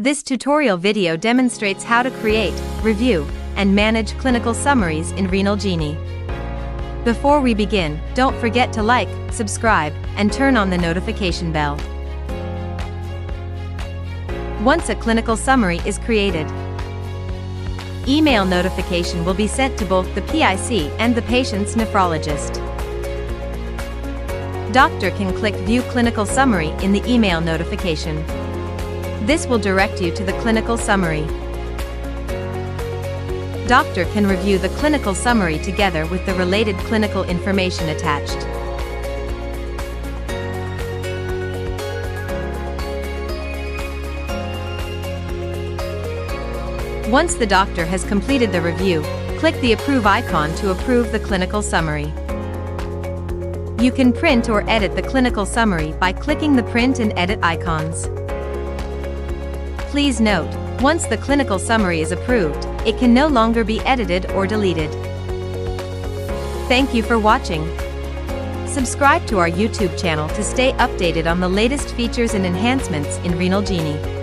This tutorial video demonstrates how to create, review, and manage clinical summaries in RenalGenie. Before we begin, don't forget to like, subscribe, and turn on the notification bell. Once a clinical summary is created, email notification will be sent to both the PIC and the patient's nephrologist. Doctor can click View Clinical Summary in the email notification. This will direct you to the clinical summary. Doctor can review the clinical summary together with the related clinical information attached. Once the doctor has completed the review, click the Approve icon to approve the clinical summary. You can print or edit the clinical summary by clicking the Print and Edit icons. Please note, once the clinical summary is approved, it can no longer be edited or deleted. Thank you for watching. Subscribe to our YouTube channel to stay updated on the latest features and enhancements in RenalGenie.